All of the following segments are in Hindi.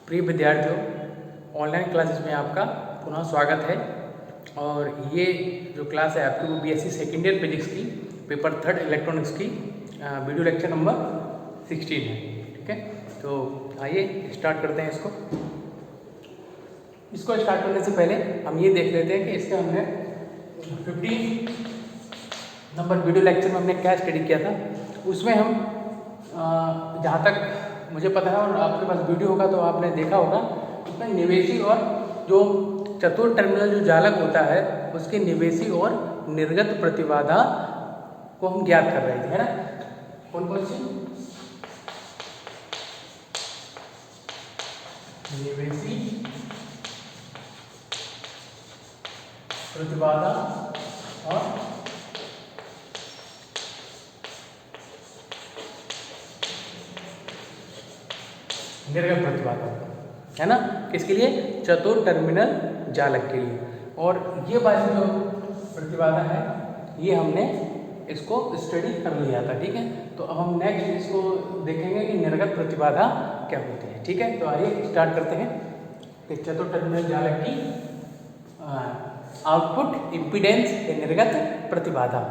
प्रिय विद्यार्थियों, ऑनलाइन क्लासेस में आपका पुनः स्वागत है। और ये जो क्लास है आपकी वो बीएससी सेकेंड ईयर फिजिक्स की पेपर 3 इलेक्ट्रॉनिक्स की वीडियो लेक्चर नंबर 16 है। ठीक है, तो आइए स्टार्ट करते हैं इसको स्टार्ट करने से पहले हम ये देख लेते हैं कि इसके हमने 15 नंबर वीडियो लेक्चर में हमने क्या स्टडी किया था। उसमें हम जहाँ तक मुझे पता है और आपके पास वीडियो होगा तो आपने देखा होगा, उसमें निवेशी और जो चतुर टर्मिनल जो जालक होता है उसके निवेशी और निर्गत प्रतिबाधा को हम ज्ञात कर रहे थे, है ना। कौन कौन सी निवेशी प्रतिबाधा और निर्गत प्रतिबाधा, है ना, किसके लिए? चतुर टर्मिनल जालक के लिए। और ये वाली जो प्रतिबाधा है ये हमने इसको स्टडी कर लिया था। ठीक है, तो अब हम नेक्स्ट इसको देखेंगे कि निर्गत प्रतिबाधा क्या होती है। ठीक है, तो आइए स्टार्ट करते हैं कि चतुर टर्मिनल जालक की आउटपुट इम्पीडेंस या निर्गत प्रतिबाधा।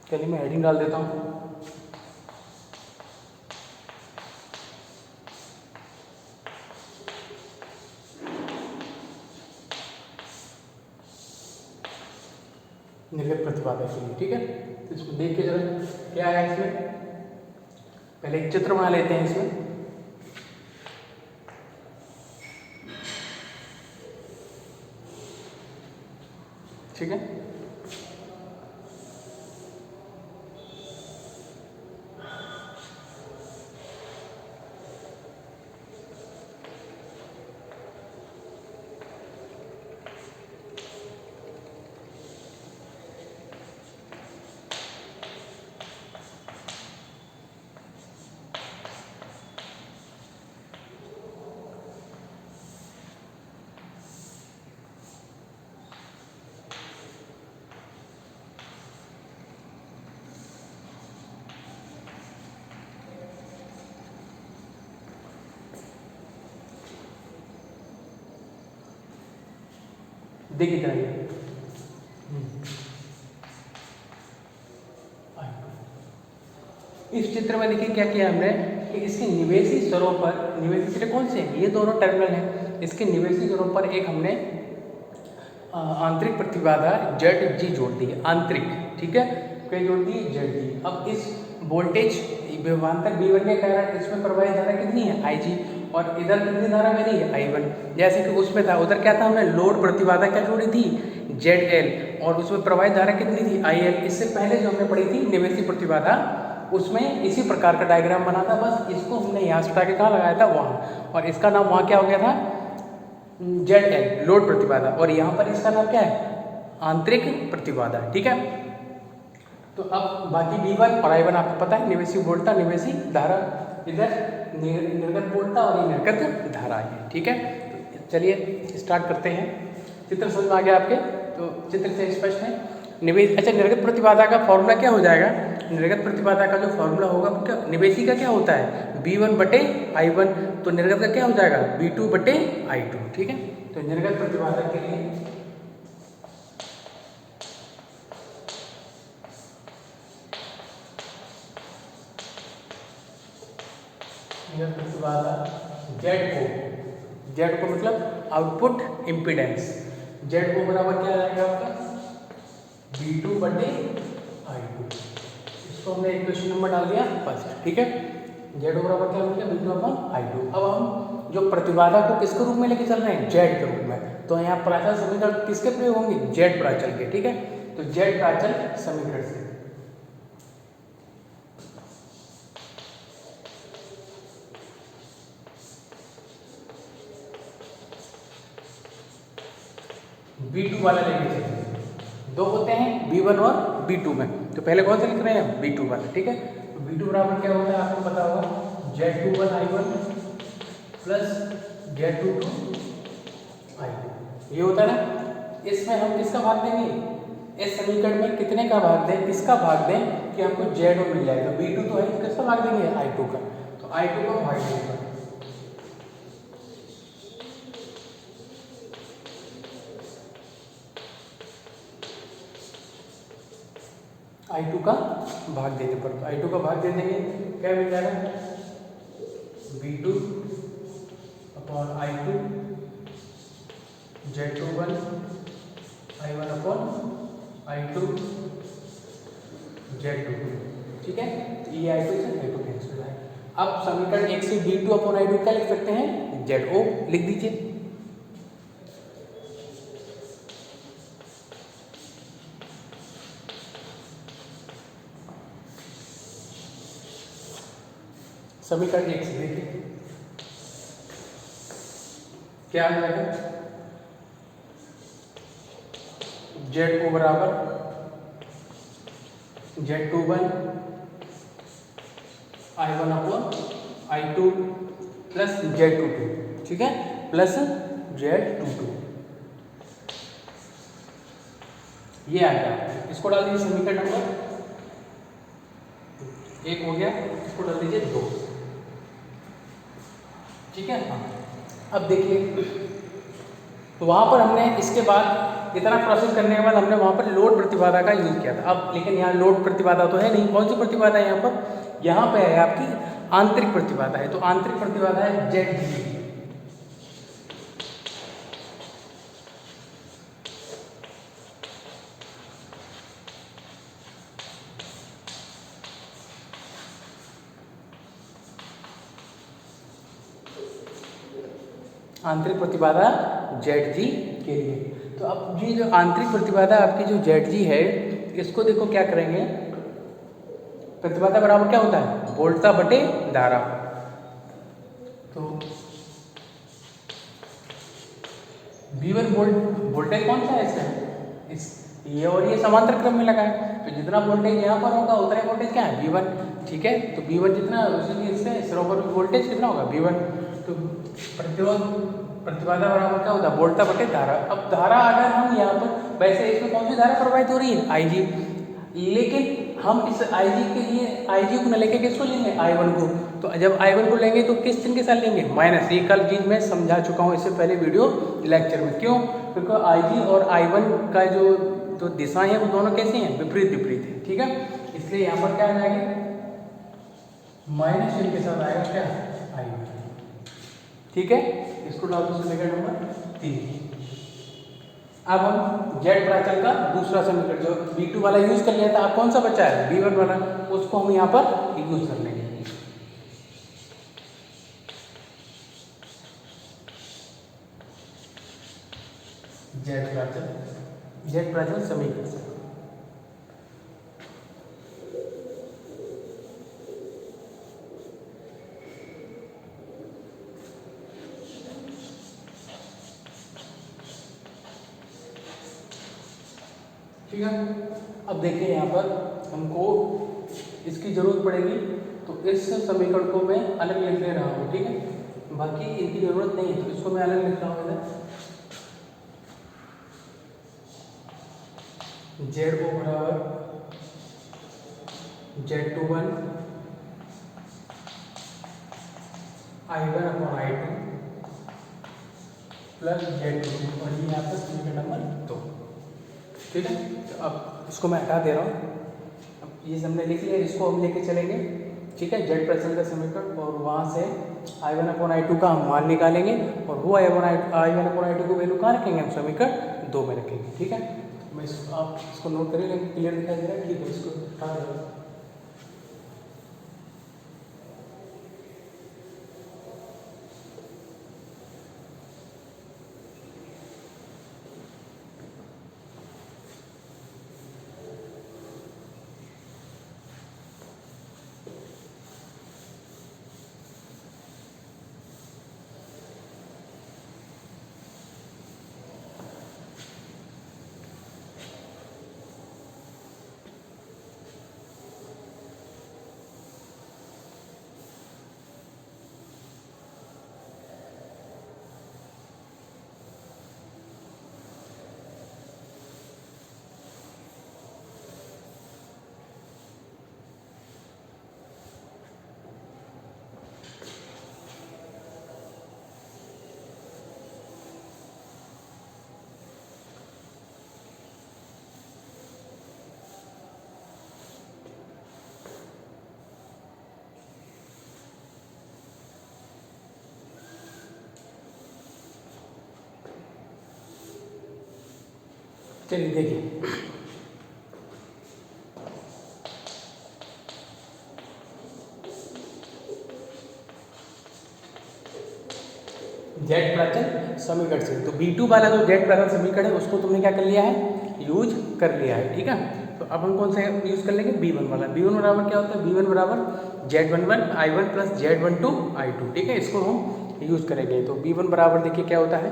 चलिए मैं हेडिंग डाल देता हूँ। निर्गत प्रतिबाधा के लिए। ठीक है, तो इसको देख के जरा क्या है इसमें। पहले एक चित्र बना लेते हैं इसमें। ठीक है, देखिए जाइए। इस चित्र में देखिए क्या किया हमने कि इसके निवेशी स्वरों पर, निवेशी स्वरों कौन से हैं? ये दोनों टर्मिनल हैं। इसके निवेशी स्वरों पर एक हमने आंतरिक प्रतिबाधा ZG जोड़ दी है, आंतरिक। ठीक है, क्या जोड़ दी? ZG। अब इस वोल्टेज विभवांतर V1 के कारण इसमें प्रवाहित धारा कितनी है? IG। और इधर कितनी धारा बनी है? I1। जैसे कि उसमें था, उधर क्या था, हमने लोड प्रतिबाधा क्या जोड़ी थी? ZL। और उसमें प्रवाहित धारा कितनी थी? IL। इससे पहले जो हमने पढ़ी थी निवेशी प्रतिबाधा, उसमें इसी प्रकार का डायग्राम बना था, बस इसको हमने यहाँ से उठा के कहाँ लगाया था? वहाँ। और इसका नाम वहाँ क्या हो गया था? ZL, लोड प्रतिबाधा। और यहाँ पर इसका नाम क्या है? आंतरिक प्रतिबाधा। ठीक है, तो अब बाकी V1 और I1 आपको पता है, निवेशी वोल्टा, निवेशी धारा, इधर निर्गत वोल्टा और ये निर्गत धारा है। ठीक है, तो चलिए स्टार्ट करते हैं। चित्र समझ में आ गया आपके? तो चित्र से स्पष्ट है। निर्गत प्रतिबाधा का फॉर्मूला क्या हो जाएगा? निर्गत प्रतिबाधा का जो फॉर्मूला होगा वो क्या, निवेशी का क्या होता है? V1 बटे I1। तो निर्गत का क्या हो जाएगा? V2 बटे I2। ठीक है, तो निर्गत प्रतिबाधा के लिए निर्गत प्रतिबाधा Z को मतलब आउटपुट इम्पीडेंस, Z को बराबर क्या आएगा आपका? V2 बटे I2। इसको हमने इक्वेशन नंबर डाल दिया फर्स्ट। ठीक है, Z बराबर क्या हो गया? V2 upon I2। अब हम जो प्रतिबाधा को किसके रूप में लेके चल रहे हैं? Z के रूप में। तो यहाँ प्राचल समीकरण किसके प्रयोग होंगे? Z प्राचल के। ठीक है, तो Z प्राचल समीकरण से V2 वाला लेके चलिए। दो होते हैं V1 और V2 में, तो पहले कौन सा लिख रहे हैं? V2 वाला। ठीक है, तो V2 बराबर क्या होता है आपको पता होगा? Z21 I1 plus Z22 I2। ये होता है ना। इसमें हम किसका भाग देंगे? इस समीकरण में कितने का भाग दें, किसका भाग दें कि हमको Z मिल जाएगा। V2 तो है, तो किसका भाग देंगे, I2 का। तो I2 का भाग देंगे, I2 का भाग देने पर, तो I2 का भाग दे देंगे, क्या मिल जाएगा, V2 upon I2 Z21 I1 upon I2 Z22, ठीक है। तो ये I2 से I2 कैंसिल हो जाएगा। अब समीकरण 1 से V2 अपॉन I2 क्या लिख सकते हैं, ZO लिख दीजिए। समीकरण 1 से देखिए क्या आ जाएगा, Z O बराबर Z21 I1 upon I2 plus Z22, ठीक है, प्लस Z22, ये आ गया। इसको डाल दीजिए समीकरण नंबर 1 हो गया, इसको डाल दीजिए 2, ठीक है। हाँ, अब देखिए तो वहाँ पर हमने इसके बाद इतना प्रोसेस करने के बाद हमने वहाँ पर लोड प्रतिबाधा का यूज़ किया था। अब लेकिन यहाँ लोड प्रतिबाधा तो है नहीं, कौन सी प्रतिबाधा है यहाँ पर, यहाँ पे है आपकी आंतरिक प्रतिबाधा है। तो आंतरिक प्रतिबाधा है ZG। आंतरिक प्रतिबाधा ZG के लिए। तो अब ये जो आंतरिक प्रतिबाधा आपकी जो ZG है, इसको देखो क्या करेंगे, प्रतिबाधा बराबर क्या होता है, वोल्टता बटे धारा। तो V1 वोल्टेज कौन सा है इसका, इस ये और ये समांतर क्रम में लगा है, तो जितना वोल्टेज यहाँ पर होगा उतना वोल्टेज क्या है, V1, ठीक है। तो V1 जितना, उसी इससे सिरों पर वोल्टेज कितना होगा, V1। तो प्रतिरोध प्रतिबाधा बराबर क्या होता है, वोल्टता बटे धारा। अब धारा अगर हम यहाँ पर, वैसे इसमें कौन सी धारा प्रवाहित हो रही है, IG, लेकिन हम इस IG के लिए IG को न लेके किसको लेंगे, I1 को। तो जब I1 को लेंगे तो किस चिन्ह के साथ लेंगे, माइनस। ये कल चीज़ मैं समझा चुका हूँ इससे पहले वीडियो लेक्चर में। क्यों, क्योंकि IG और I1 का जो दिशाएं हैं वो दोनों कैसे हैं, विपरीत विपरीत है, ठीक है। इसलिए यहाँ पर क्या आ जाएगी, माइनस चिन्ह के साथ आएगा क्या, I1, ठीक है। इसको डाल दो समीकरण नंबर 3। अब हम जेड प्राचल का दूसरा समीकरण जो V2 वाला यूज कर लिया था, अब कौन सा बचा है, V1 वाला, उसको हम यहाँ पर यूज कर लेंगे। जेड प्राचल समीकरण, ठीक है। अब देखिए यहाँ पर हमको इसकी जरूरत पड़ेगी, तो इस समीकरण को मैं अलग लिख ले रहा हूँ, ठीक है। बाकी इनकी जरूरत नहीं है, तो इसको मैं अलग लिख रहा हूँ इधर। ZO बराबर Z21 I1 upon I2 plus Z22, और ये यहाँ पर समीकरण नंबर 2, ठीक है। तो अब इसको मैं हटा दे रहा हूँ। अब ये हमने लिख लिया, इसको हम लेके चलेंगे, ठीक है, जेड प्रचल का समीकरण, और वहाँ से I1 अपॉन I2 का हम मान निकालेंगे, और वो I1 अपॉन I2 को वैल्यू कहाँ रखेंगे, हम समीकरण 2 में रखेंगे, ठीक है। मैं इसको, आप इसको नोट करिए, क्लियर दिखाई दे रहा है, ठीक है। इसको हटा दे रहा हूँ। चलिए देखिए, जेड प्राचल समीकरण से, तो B2 वाला जो जेड प्राचल समीकरण है उसको तुमने क्या कर लिया है, यूज कर लिया है, ठीक है। तो अब हम कौन सा यूज कर लेंगे, B1 वाला। B1 बराबर क्या होता है, B1 बराबर Z11 I1 plus Z12 I2, ठीक है, इसको हम यूज करेंगे। तो B1 बराबर देखिए क्या होता है,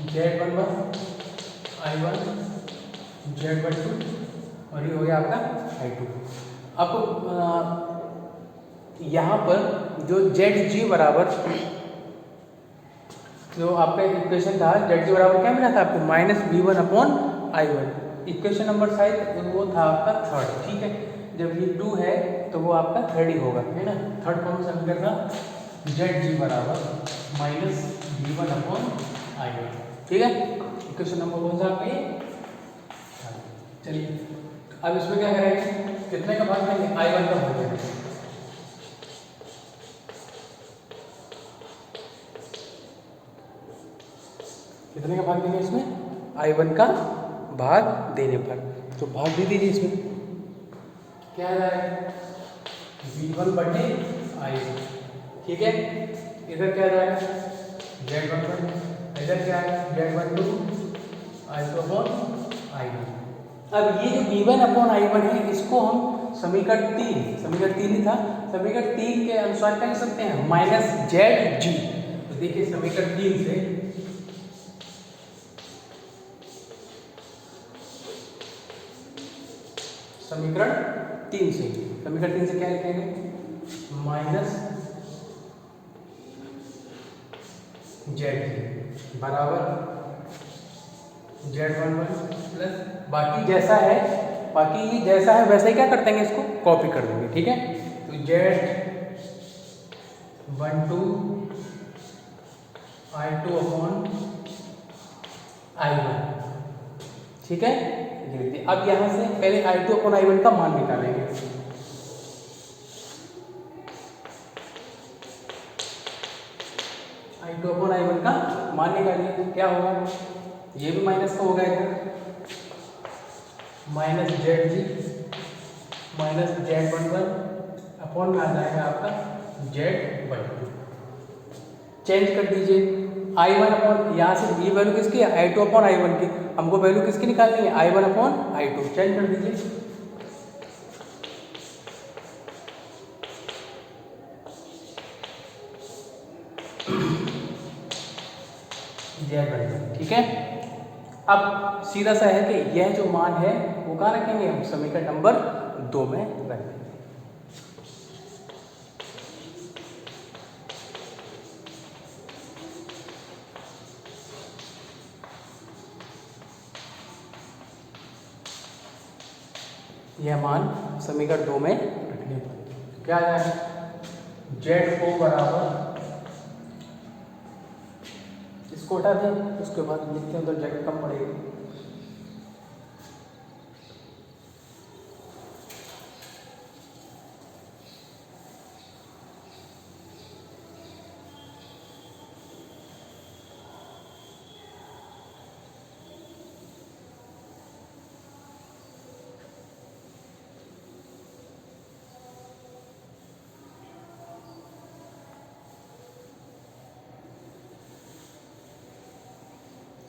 Z11 I1 Z12 और ये हो गया आपका I2। अब यहाँ पर जो ZG बराबर, जो आपका इक्वेशन था ZG बराबर क्या मिला था आपको, -B1 upon I1। Equation number शायद वो था आपका थर्ड, ठीक है। जब ये 2 है तो वो आपका थर्ड ही होगा, है ना। थर्ड कौन सा समीकरण था, ZG बराबर -B1 अपॉन I1, ठीक है। इक्वेशन नंबर कौन सा आपका ये, चलिए अब इसमें क्या करेंगे, कितने का भाग देंगे, I1 का भाग देंगे। कितने का भाग देंगे इसमें, I1 का भाग देने पर, तो भाग दे दीजिए इसमें, क्या आ जाएगा, V1 बटे I1, ठीक है। इधर क्या जाएगा, Z11, इधर क्या है Z12 I2 अपॉन I1। अब ये जो V1 अपॉन I1 है इसको हम समीकरण 3 ही था, समीकरण 3 के अनुसार क्या लिख सकते हैं, -ZG। तो देखिए समीकरण 3 से समीकरण 3 से क्या लिखेंगे, -ZG बराबर Z11 प्लस बाकी जैसा है, बाकी ये जैसा है वैसा ही क्या कर देंगे, इसको कॉपी कर देंगे, ठीक है। तो Z12 I2 अपॉन I1, ठीक है। अब यहाँ से पहले I2 अपॉन I1 का मान निकालेंगे। I2 अपॉन I1 का मान निकालिए, तो क्या होगा, ये भी माइनस का होगा इधर, -ZG -Z11 अपॉन में आ जाएगा आपका Z12। चेंज कर दीजिए, I1 अपॉन, यहाँ से ये वैल्यू किसकी है, I2 अपॉन I1 की, हमको वैल्यू किसकी निकालनी है, I1 अपॉन I2। चेंज कर दीजिए, Z12, ठीक है। अब सीधा सा है कि यह जो मान है वो कहाँ रखेंगे, हम समीकरण नंबर 2 में रख देंगे। यह मान समीकरण 2 में रखने पर क्या आ जाएगा, Z4 बराबर, इसको हटा दें, उसके बाद लिखते हैं, उधर जगह कम पड़ेगी।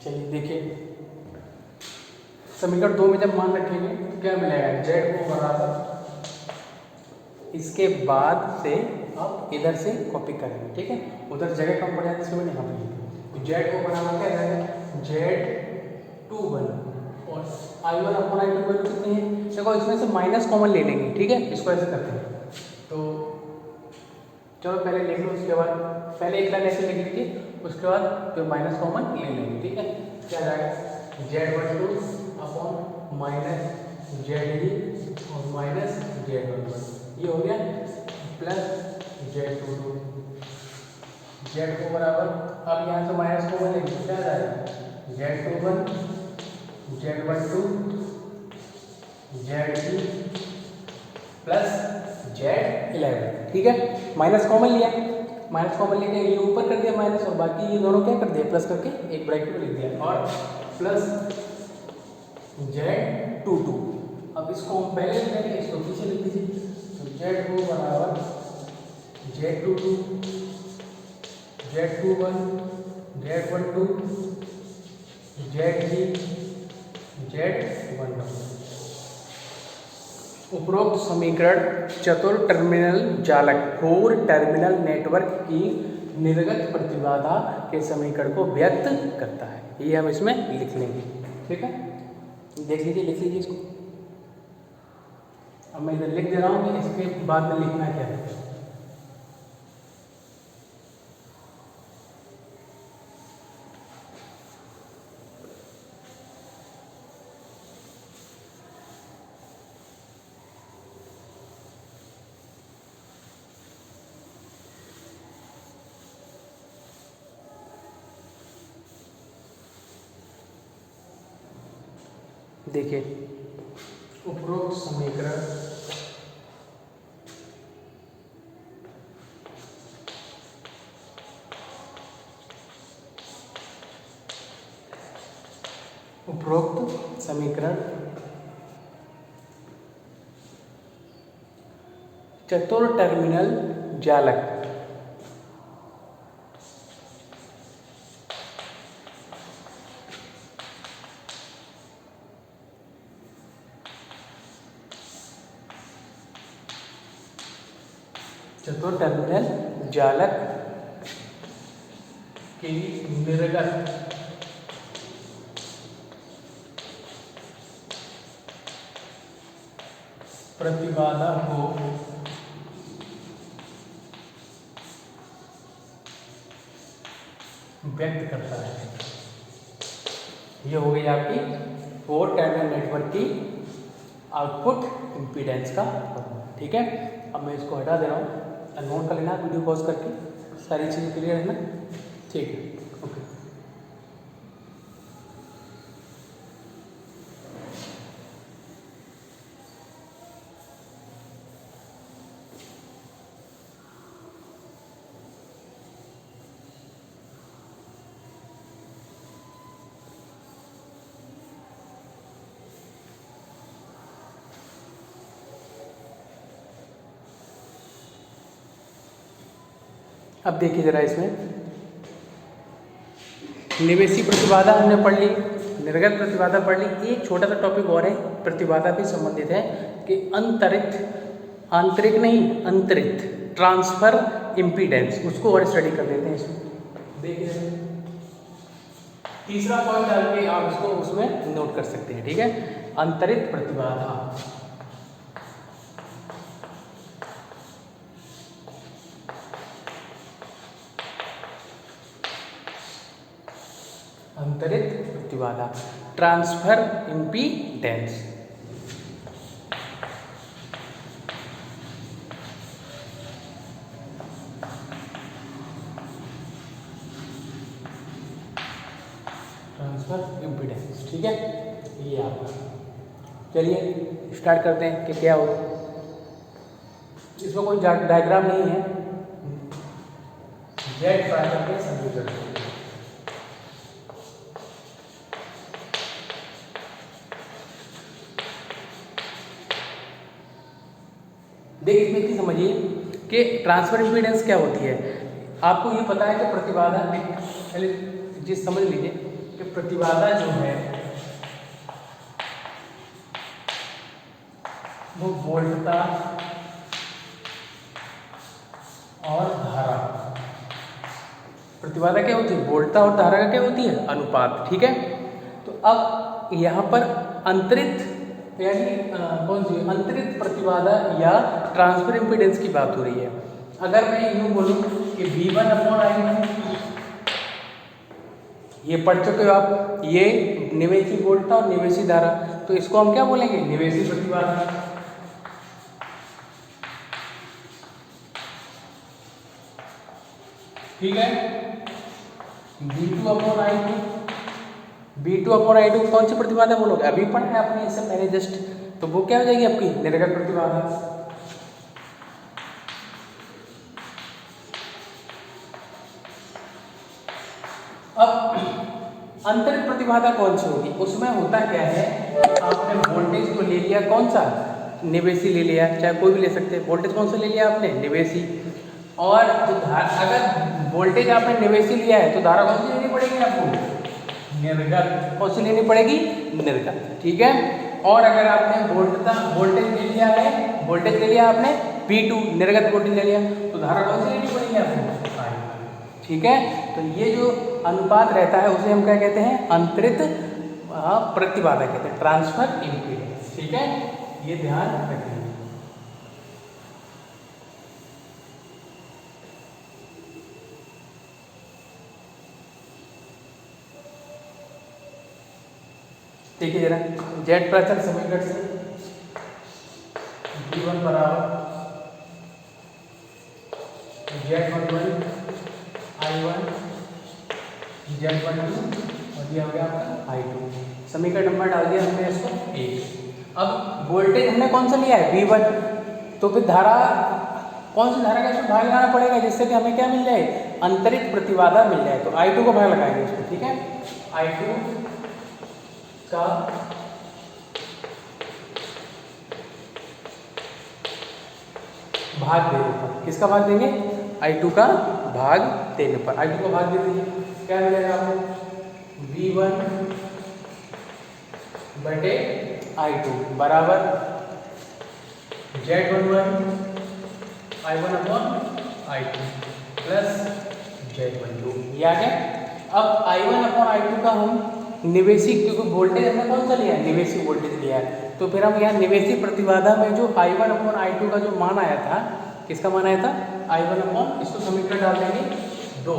चलिए देखिए, समीकरण 2 में जब मान रखेंगे तो क्या मिलेगा, Z4 बराबर, इसके बाद से आप इधर से कॉपी करेंगे, ठीक है। उधर जगह कम पड़ जाती है, इसके मैंने यहाँ पे लिखा, Z4 बराबर क्या जाएगा, Z21 और I1 अपॉन I2 वैल्यू कितनी है, देखो इसमें से माइनस कॉमन ले लेंगे, ठीक है। इसको ऐसे करते हैं, तो चलो पहले लिख लो, उसके बाद पहले एक लाइन ऐसे लिख लीजिए, उसके बाद फिर माइनस कॉमन ले लेंगे, ठीक है। क्या जाएगा, Z12 अपॉन -ZD और -Z11, ये हो गया, प्लस Z22, Z4 बराबर, अब यहाँ से माइनस कॉमन लेंगे, क्या जाएगा, Z21 Z12 ZD plus Z11, ठीक है। माइनस कॉमन लिया, माइनस कॉमन लेके ये ऊपर कर दिया माइनस, और बाकी ये दोनों क्या कर दिया प्लस करके एक ब्रैकेट में लिख दिया, और प्लस Z22। अब इसको हम पहले लिख देंगे, इसको पीछे लिख दीजिए। तो Z2 बराबर Z22 Z21 Z12 ZG Z12। उपरोक्त समीकरण चतुर टर्मिनल जालक 4 टर्मिनल नेटवर्क की निर्गत प्रतिबाधा के समीकरण को व्यक्त करता है। ये हम इसमें लिख लेंगे, ठीक है। देख लीजिए इसको। अब मैं इधर लिख दे रहा हूँ कि इसके बाद में लिखना क्या है। देखिए उपरोक्त समीकरण चतुर टर्मिनल जालक की निर्गत प्रतिबाधा को व्यक्त करता है। ये हो गई आपकी 4 टर्मिनल नेटवर्क की आउटपुट इम्पीडेंस का फॉर्मूला, ठीक है। अब मैं इसको हटा दे रहा हूँ, नोट कर लेना वीडियो पॉज करके, सारी चीज़ें क्लियर है ना, ठीक है, ओके। अब देखिए जरा इसमें निवेशी प्रतिबाधा हमने पढ़ ली, निर्गत प्रतिबाधा पढ़ ली। एक छोटा सा टॉपिक और है, प्रतिबाधा भी संबंधित है कि आंतरिक नहीं अंतरित ट्रांसफर इम्पीडेंस, उसको और स्टडी कर लेते हैं इसमें। देखिए तीसरा पॉइंट डाल के आप इसको उसमें नोट कर सकते हैं, ठीक है। अंतरित प्रतिबाधा, अंतरित प्रतिबाधा ट्रांसफर इम्पीडेंस। ट्रांसफर इम्पीडेंस, ठीक है। ये आपका, चलिए स्टार्ट करते हैं कि क्या होगा। इसमें कोई डायग्राम नहीं है, जेड ट्रांसफर के समीकरण। देखिए इसमें इतनी समझिए कि ट्रांसफर इम्पीडेंस क्या होती है। आपको ये पता है कि प्रतिबाधा, पहले जी समझ लीजिए कि प्रतिबाधा जो है वो वोल्टता और धारा, प्रतिबाधा क्या होती है, वोल्टता और धारा का क्या होती है, अनुपात, ठीक है। तो अब यहाँ पर अंतरित यानी कौन सी अंतरित प्रतिबाधा या ट्रांसफर इम्पीडेंस की बात हो रही है। अगर मैं यूँ बोलूँ कि V1/I2, ये पढ़ चुके हो आप, ये निवेशी वोल्टता और निवेशी धारा, तो इसको हम क्या बोलेंगे, निवेशी प्रतिबाधा, ठीक है। V2/I2 कौन सी प्रतिबाधा बोलोगे, अभी पढ़ा है आपने इससे पहले जस्ट, तो वो क्या हो जाएगी आपकी निर्गत प्रतिबाधा। प्रतिबाधा कौन सी होगी, उसमें होता क्या है, आपने वोल्टेज तो ले लिया कौन सा, निवेशी ले लिया, चाहे कोई भी ले सकते हैं, वोल्टेज कौन सा ले लिया आपने, निवेशी। और जो धारा, अगर वोल्टेज आपने निवेशी लिया है तो धारा कौन सी लेनी पड़ेगी आपको, निर्गत। कौन सी लेनी पड़ेगी, निर्गत, ठीक है। और अगर आपने वोल्टेज ले लिया है, वोल्टेज ले लिया आपने V2, निर्गत वोल्टेज ले लिया, तो धारा कौन सी लेनी पड़ेगी आपको, I1, ठीक है। तो ये जो अनुपात रहता है उसे हम क्या कहते हैं, अंतरित प्रतिबाधा कहते हैं, ट्रांसफर इम्पीडेंस, ठीक है, ये ध्यान रखिए। देखिए जरा, जेट प्राचल समीकरण से V1 बराबर Z11 I1 Z12 और ये हो गया आपका I2। समीकरण नंबर डाल दिया हमने इसको 1। अब वोल्टेज हमने कौन सा लिया है, V1, तो फिर धारा, कौन सी धारा का इसमें भाग लगाना पड़ेगा जिससे कि हमें क्या मिल जाए, अंतरित प्रतिबाधा मिल जाए। तो I2 को भाग लगाएंगे इसको, ठीक है, I2 का भाग देने पर, किसका भाग देंगे, I2 का भाग देने पर, I2 का भाग दे दीजिए, क्या मिलेगा आपको, V1 बटे I2 बराबर Z11 I1 upon I2 plus Z12, ये आ गया। अब I1 अपॉन I2 का हम निवेशी, क्योंकि वोल्टेज हमने कौन सा लिया है, निवेशी वोल्टेज लिया है, तो फिर हम यहाँ निवेशी प्रतिबाधा में जो I1 अपॉन I2 का जो मान आया था, किसका मान आया था, I1 अपॉन, इसको समीकरण डाल देंगे 2।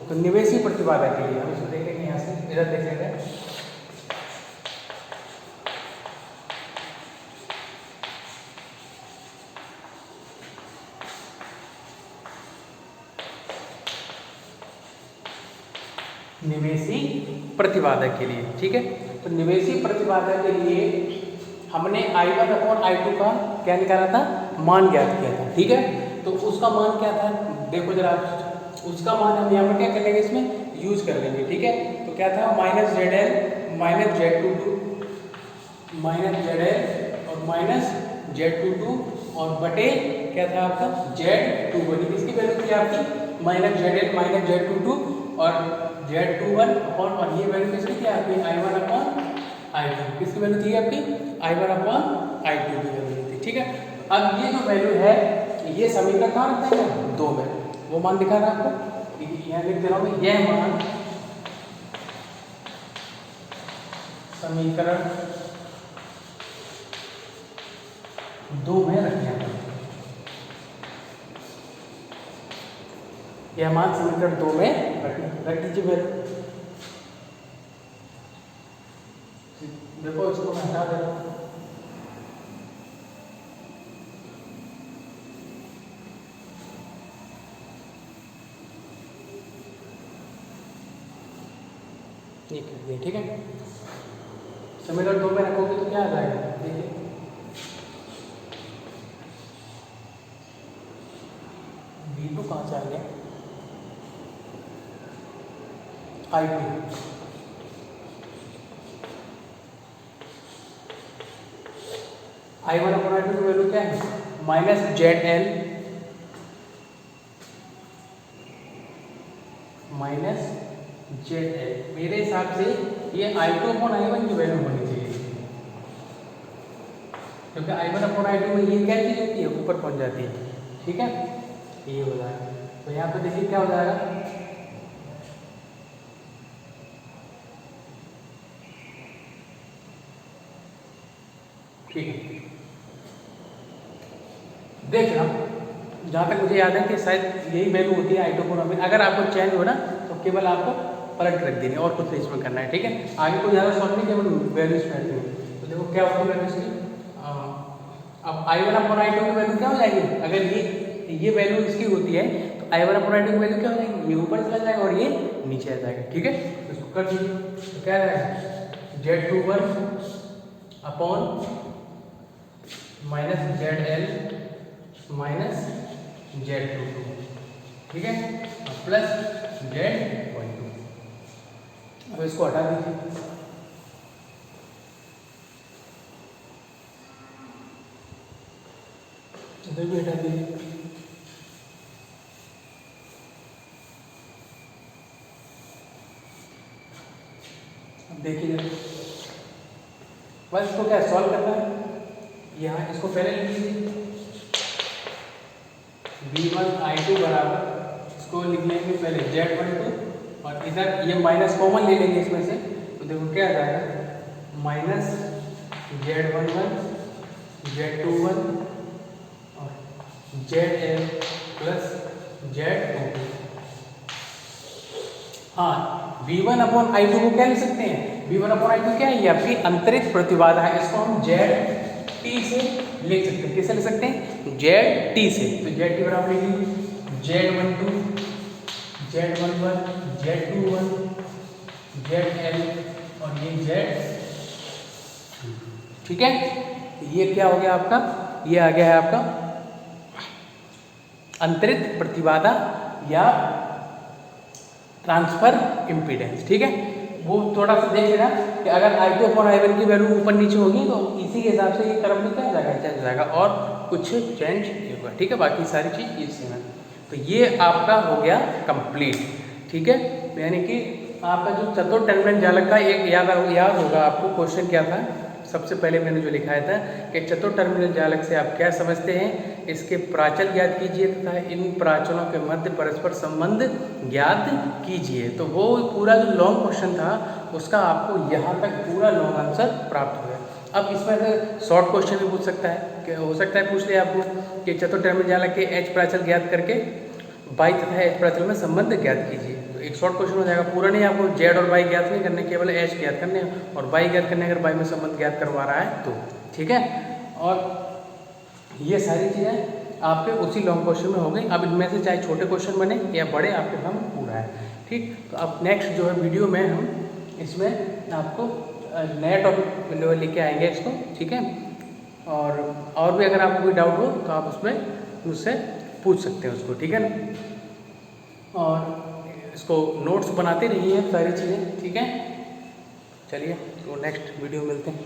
तो निवेशी प्रतिबाधा के लिए हम इसको देखेंगे, यहाँ से इधर देखेंगे, निवेशी प्रतिबाधा के लिए, ठीक है। तो निवेशी प्रतिबाधा के लिए हमने I1 अपॉन I2 का क्या निकाला था, मान ज्ञात किया था, ठीक है। तो उसका मान क्या था, देखो जरा, उसका मान हम यहाँ पर क्या कर लेंगे, इसमें यूज कर लेंगे, ठीक है। तो क्या था, minus ZL minus Z22 minus ZL और माइनस Z22 और बटे क्या था आपका Z21, किसकी वैल्यू थी आपकी, माइनस ZL माइनस Z22 और Z21 अपॉन, और ये वैल्यू किसकी थी आपकी, I1 अपॉन I2, किसकी वैल्यू थी आपकी, I1 अपॉन I2 की वैल्यू थी, ठीक है। अब ये जो वैल्यू है, ये समीकरण कहाँ रखते हैं, 2 में, वो मान दिखा रहा है आपको, यहाँ लिख दे रहा हूँ, यह मान समीकरण 2 में रखना है, यह मान समीकरण 2 में रख दीजिए वैल्यू। देखो इसको मैं हटा दे रहा हूँ, ठीक है। समीकरण 2 में रखोगे तो क्या आ जाएगा, देखिए V2 कहाँ से आ गया, I2 I1 अपॉन I2 की वैल्यू क्या है, माइनस ZL माइनस ZL। मेरे हिसाब से ये I2 अपॉन I1 की वैल्यू होनी चाहिए, क्योंकि I1 अपॉन I2 में ये क्या चीज होती है, ऊपर पहुंच जाती है, ठीक है, ये हो जाएगा। तो यहाँ पे देखिए क्या हो जाएगा, ठीक है, देखना, जहाँ तक मुझे याद है कि शायद यही वैल्यू होती है I2 अपॉन I1। अगर आपको चेंज हो ना तो केवल आपको पलट रख देनी, और कुछ नहीं इसमें करना है, ठीक है। आगे कोई ज़्यादा सॉल्व नहीं, केवल वैल्यूज में रखनी है। तो देखो क्या होती है वैल्यूज की, अब I1 अपॉन I2 की वैल्यू क्या हो जाएगी, अगर ये वैल्यू इसकी होती है तो I1 अपॉन I2 की वैल्यू क्या हो जाएगी, ये ऊपर चला जाएगा और ये नीचे आ जाएगा, ठीक है। इसको कर दीजिए, तो क्या रहेगा, Z21 upon minus ZL minus Z22, ठीक है, प्लस Z12। अब इसको हटा दीजिए। इधर भी हटा दीजिए। अब देखिए बस इसको क्या सॉल्व करना है। यहाँ इसको पहले लिख लीजिए V1I2 बराबर, इसको लिख लेंगे पहले Z12 और इधर ये माइनस कॉमन ले लेंगे इसमें से, तो देखो क्या आ जाएगा माइनस Z11 Z21 और ZL प्लस Z22। हाँ, V1/I2 को क्या लिख सकते हैं, V1/I2 क्या है, ये आपकी अंतरित प्रतिबाधा है, इसको हम ZT से लिख सकते हैं। किससे लिख सकते हैं, ZT से। तो ZT बराबर लिख लीजिए Z12 Z11 Z21 ZL और ये Z। ठीक है, ये क्या हो गया आपका, ये आ गया है आपका अंतरित प्रतिबाधा या ट्रांसफर इम्पीडेंस। ठीक है, वो थोड़ा सा देख लेना कि अगर I2/I1 की वैल्यू ऊपर नीचे होगी तो इसी के हिसाब से ये कर्व में क्या हो जाएगा, चेंज हो जाएगा और कुछ चेंज नहीं होगा। ठीक है, बाकी सारी चीज़ ये सेम है। तो ये आपका हो गया कंप्लीट। ठीक है, यानी कि आपका जो चतुर्थ टर्मिनल जालक का एक याद होगा आपको क्वेश्चन क्या था, सबसे पहले मैंने जो लिखाया था कि चतुर्थ टर्मिनल जालक से आप क्या समझते हैं, इसके प्राचल ज्ञात कीजिए तथा इन प्राचलों के मध्य परस्पर संबंध ज्ञात कीजिए। तो वो पूरा जो लॉन्ग क्वेश्चन था उसका आपको यहाँ तक पूरा लॉन्ग आंसर प्राप्त हो गया। अब इसमें से शॉर्ट क्वेश्चन भी पूछ सकता है कि हो सकता है पूछ ले आपको कि चतुर्थ टर्मिनल जालक के H प्राचल ज्ञात करके बाई तथा H प्राचल में संबंध ज्ञात कीजिए। तो एक शॉर्ट क्वेश्चन हो जाएगा, पूरा नहीं, आपको Z और बाई ज्ञात नहीं करने, केवल H ज्ञात करने और बाई ज्ञात करने, अगर बाई में संबंध ज्ञात करवा रहा है तो। ठीक है, और ये सारी चीज़ें आपके उसी लॉन्ग क्वेश्चन में हो गई। अब इनमें से चाहे छोटे क्वेश्चन बने या बड़े, आपके हम पूरा है। ठीक, तो अब नेक्स्ट जो है वीडियो में हम इसमें आपको नया टॉपिक लेके आएंगे इसको। ठीक है, और भी अगर आपको कोई डाउट हो तो आप उसमें मुझसे पूछ सकते हैं उसको। ठीक है ना, और इसको नोट्स बनाते रहिए सारी चीज़ें। ठीक है, चलिए तो नेक्स्ट वीडियो मिलते हैं।